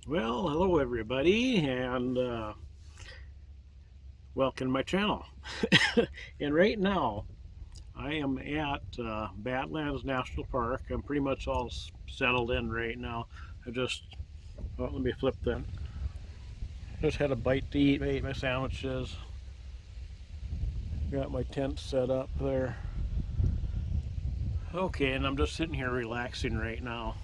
Well, hello everybody, and welcome to my channel. And right now, I am at Badlands National Park. I'm pretty much all settled in right now. Let me flip that. Just had a bite to eat, ate my sandwiches. Got my tent set up there. Okay, and I'm just sitting here relaxing right now.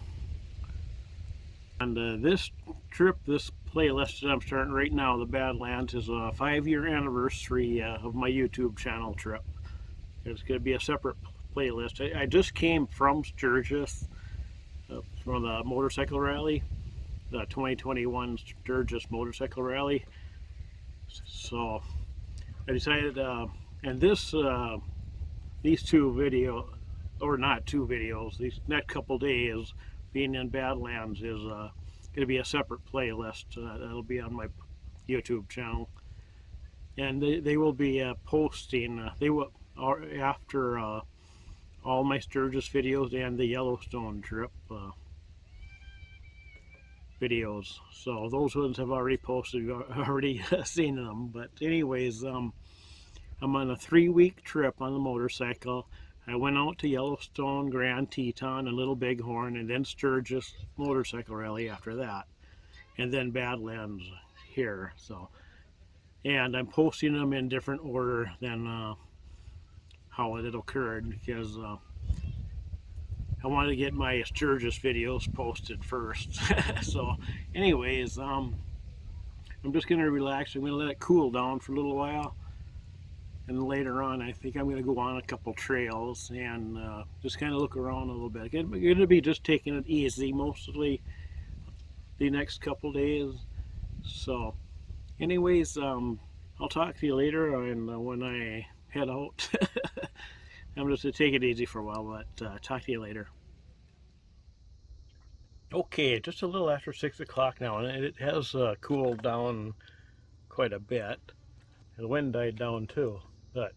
And this trip, this playlist that I'm starting right now, the Badlands, is a 5-year anniversary of my YouTube channel trip. It's going to be a separate playlist. I just came from Sturgis from the motorcycle rally, the 2021 Sturgis motorcycle rally. So I decided, and these two videos, or not two videos, these next couple days being in Badlands is going to be a separate playlist that'll be on my YouTube channel, and they will be posting. They will after all my Sturgis videos and the Yellowstone trip videos. So those ones have already posted. You've already seen them. But anyways, I'm on a 3-week trip on the motorcycle. I went out to Yellowstone, Grand Teton, and Little Bighorn, and then Sturgis Motorcycle Rally after that, and then Badlands here. So, and I'm posting them in different order than how it occurred because I wanted to get my Sturgis videos posted first. So, anyways, I'm just gonna relax. I'm gonna let it cool down for a little while, and later on, I think I'm gonna go on a couple trails and just kind of look around a little bit. I'm gonna be just taking it easy mostly the next couple days. So, anyways, I'll talk to you later, and when I head out, I'm just gonna take it easy for a while. But talk to you later. Okay, just a little after 6 o'clock now, and it has cooled down quite a bit. The wind died down too, but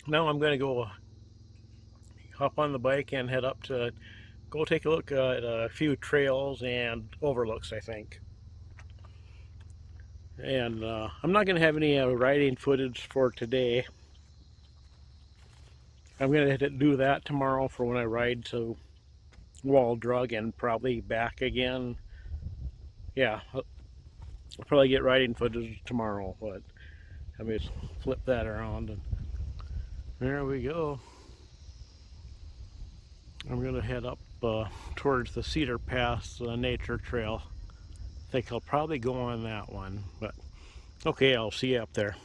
now I'm going to go hop on the bike and head up to go take a look at a few trails and overlooks, I think. And I'm not going to have any riding footage for today. I'm going to do that tomorrow for when I ride to Wall Drug and probably back again. Yeah, I'll probably get riding footage tomorrow, but let me just flip that around. And there we go. I'm going to head up towards the Cedar Pass nature trail. I think I'll probably go on that one, but okay, I'll see you up there.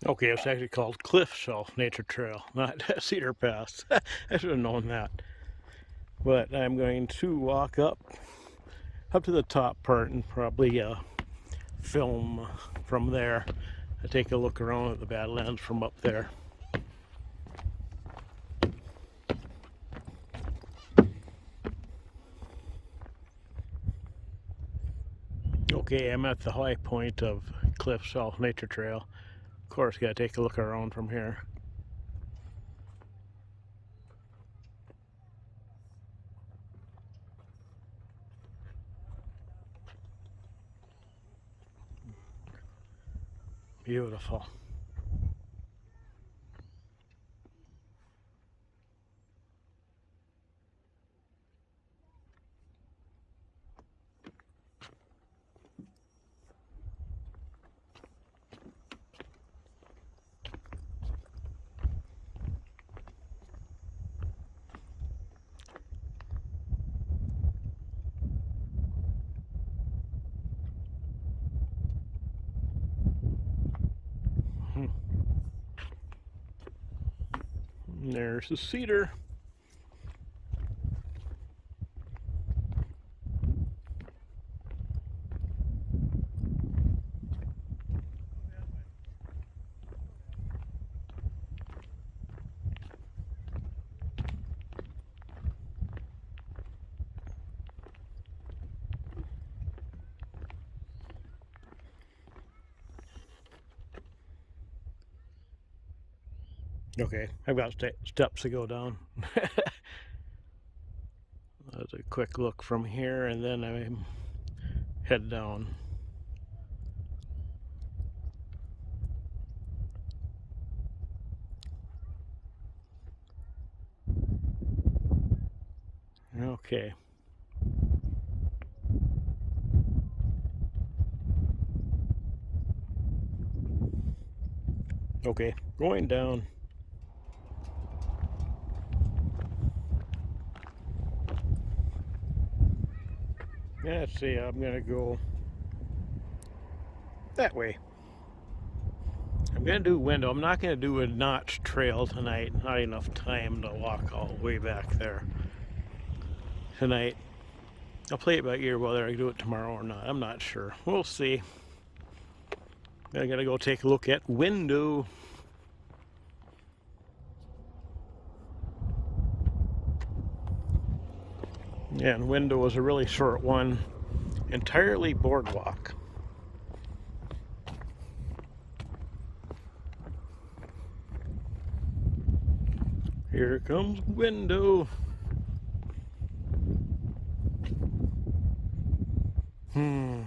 Okay, it's actually called Cliff Shelf Nature Trail, not Cedar Pass. I should have known that. But I'm going to walk up to the top part and probably film from there. I take a look around at the Badlands from up there. Okay, I'm at the high point of Cliff Shelf Nature Trail. Of course, got to take a look around from here. Beautiful. There's the cedar. Okay, I've got steps to go down. That's a quick look from here, and then I head down. Okay. Okay, going down. Yeah, let's see, I'm gonna go that way. I'm gonna do window. I'm not gonna do a notch trail tonight. Not enough time to walk all the way back there tonight. I'll play it by ear whether I do it tomorrow or not. I'm not sure. We'll see. I gotta go take a look at window. Yeah, and window was a really short one. Entirely boardwalk. Here comes window. Hmm.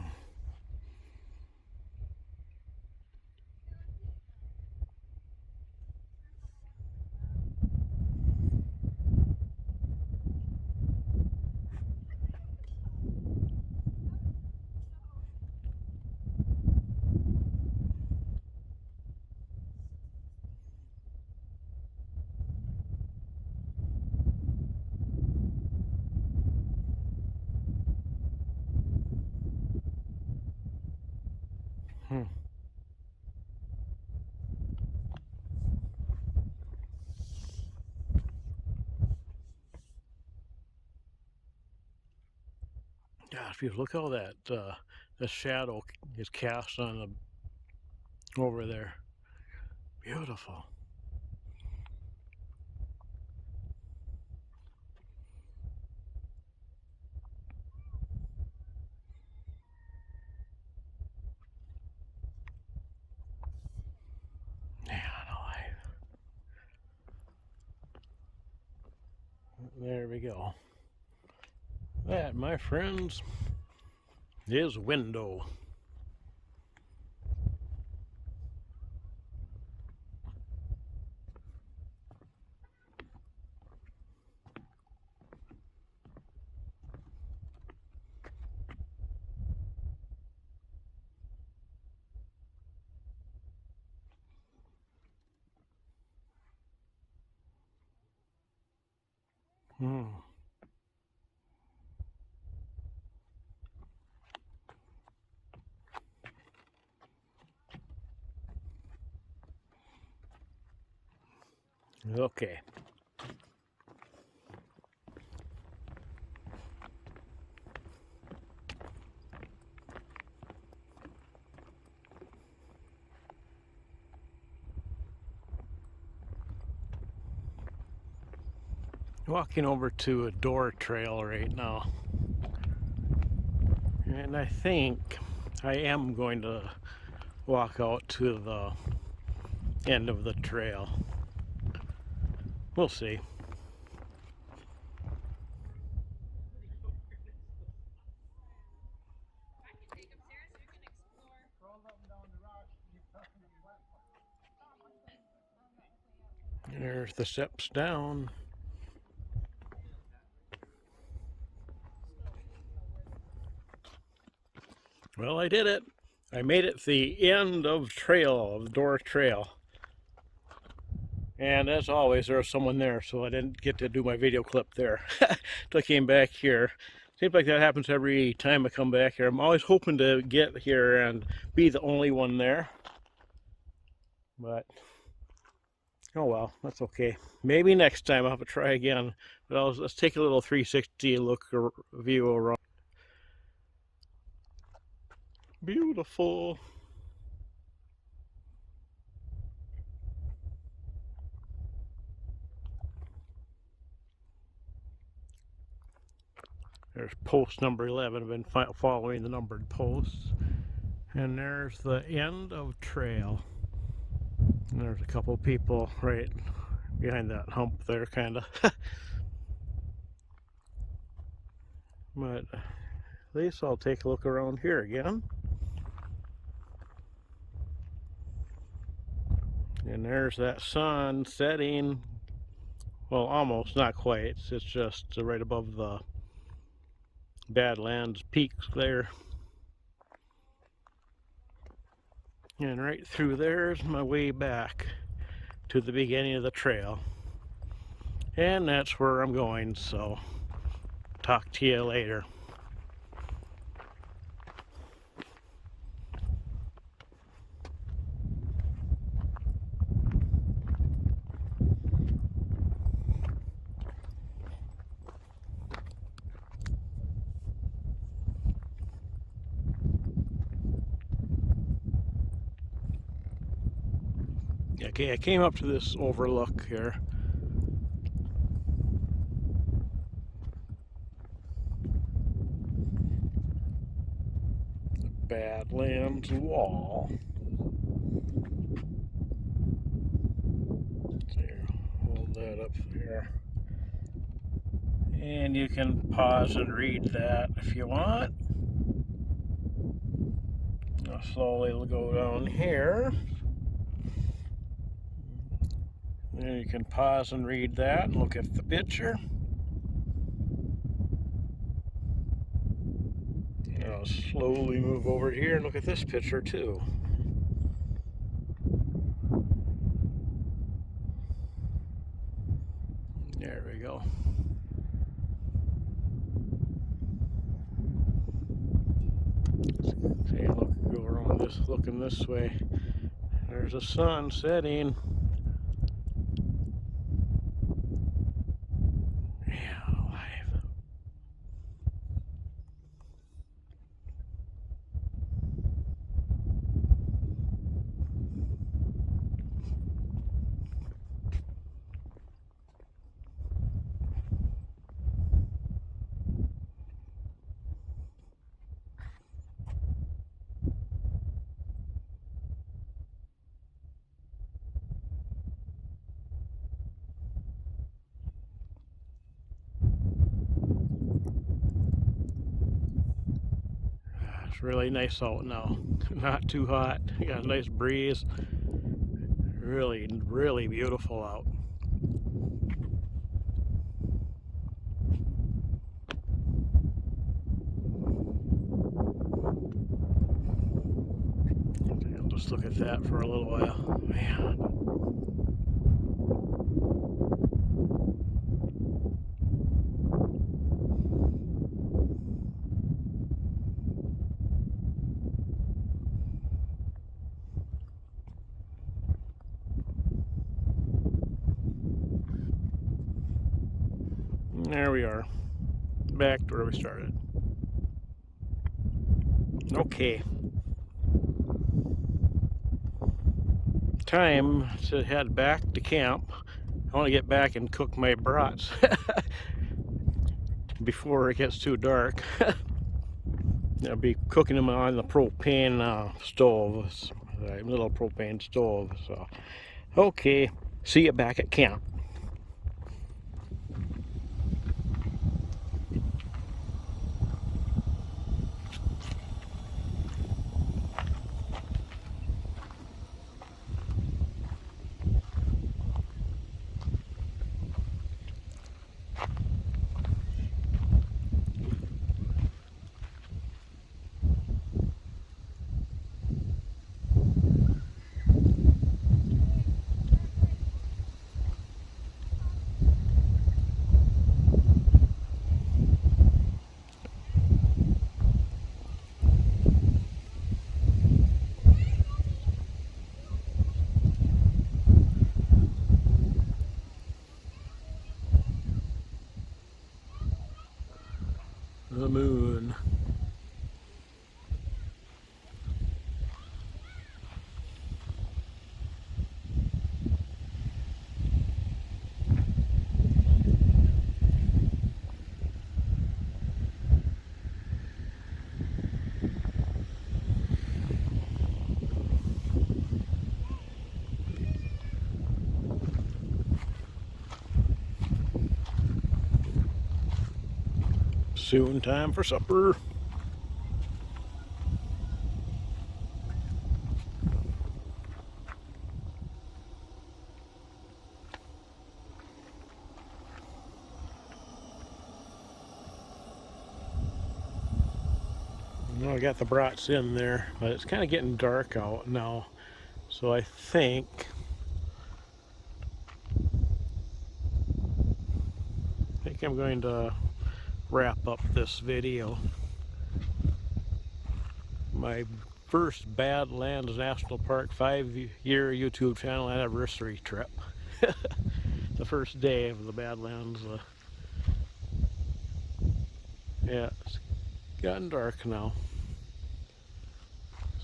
Hmm. Gosh, you look how that the shadow is cast on the over there. Beautiful. Yeah, there we go. That, my friends, is window. Hmm. Okay. Walking over to a door trail right now. And I think I am going to walk out to the end of the trail. We'll see. There's the steps down. Well, I did it. I made it to the end of trail, of the door trail. And as always, there was someone there, so I didn't get to do my video clip there. So I came back here. Seems like that happens every time I come back here. I'm always hoping to get here and be the only one there. But, oh well, that's okay. Maybe next time I'll have to try again. But let's take a little 360 look view around. Beautiful. There's post number 11. I've been following the numbered posts. And there's the end of trail. And there's a couple people right behind that hump there, kind of. But at least I'll take a look around here again. And there's that sun setting. Well, almost, not quite. It's just right above the Badlands peaks there. And right through there's my way back to the beginning of the trail. And that's where I'm going, so talk to you later. Okay, I came up to this overlook here. Badlands wall. There, hold that up there. And you can pause and read that if you want. I'll slowly go down here. And you can pause and read that and look at the picture. And I'll slowly move over here and look at this picture too. There we go. See, look, go around this, looking this way. There's the sun setting. Yeah, alive. It's really nice out now. Not too hot. Got a nice breeze. Really, really beautiful out. I'll just look at that for a little while. Man. There we are, back to where we started. Okay, time to head back to camp. I want to get back and cook my brats before it gets too dark. I'll be cooking them on the propane stove, little propane stove. So, okay, see you back at camp. The moon. soon time for supper. Well, I got the brats in there, but it's kind of getting dark out now, so I think I'm going to wrap up this video. My first Badlands National Park 5-year YouTube channel anniversary trip. The first day of the Badlands. Yeah, it's gotten dark now.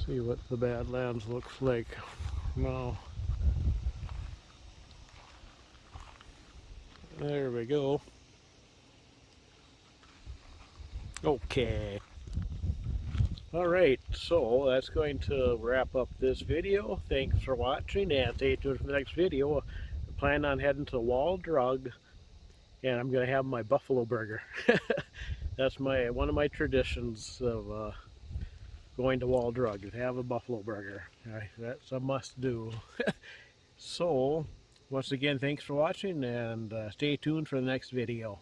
See what the Badlands looks like now. There we go. Okay. Alright, so that's going to wrap up this video. Thanks for watching, and stay tuned for the next video. I plan on heading to Wall Drug, and I'm going to have my buffalo burger. That's one of my traditions of going to Wall Drug, to have a buffalo burger. That's a must do. So, once again, thanks for watching, and stay tuned for the next video.